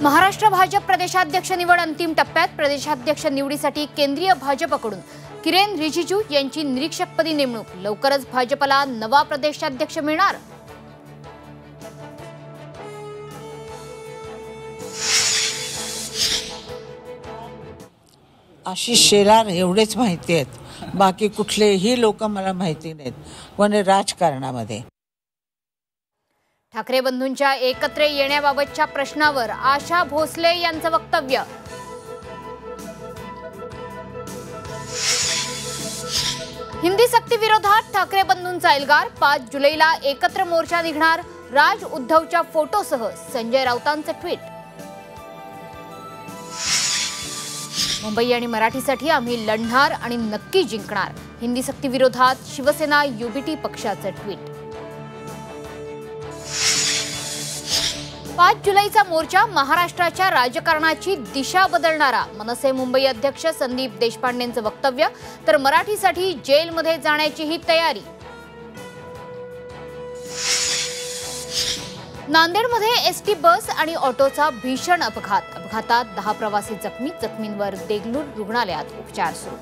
महाराष्ट्र भाजप प्रदेशाध्यक्ष निवड अंतिम टप्प्यात प्रदेशाध्यक्ष निवडीसाठी केंद्रीय भाजपकडून किरेन रिजिजू यांची निरीक्षकपदी नेमणूक। लवकरच भाजपला नवा प्रदेशाध्यक्ष मिळणार। आशिष शेलार एवढेच माहिती आहेत, बाकी कुठलेही लोक मला माहिती नाहीत कोणी राजकारणामध्ये। ठाकरे बंधूंच्या एकत्र येण्याबाबतच्या प्रश्नावर आशा भोसले यांचं वक्तव्य। हिंदी सक्ती विरोधात ठाकरे बंधूंचा एल्गार। 5 जुलैला एकत्र मोर्चा निघणार। राज उद्धवच्या फोटोसह संजय राऊतांचं ट्विट। मुंबई आणि मराठीसाठी आम्ही लढणार आणि नक्की जिंकणार। हिंदी सक्ती विरोधात शिवसेना युबीटी पक्षाचं ट्विट। 5 जुलैचा मोर्चा महाराष्ट्राच्या राजकारणाची दिशा बदलणारा। मनसे मुंबई अध्यक्ष संदीप देशपांडेंचं वक्तव्य। तर मराठीसाठी जेलमध्ये जाण्याचीही तयारी। नांदेडमध्ये एसटी बस आणि ऑटोचा भीषण अपघात। अपघातात 10 प्रवासी जखमी। जखमींवर देगलूर रुग्णालयात उपचार सुरू।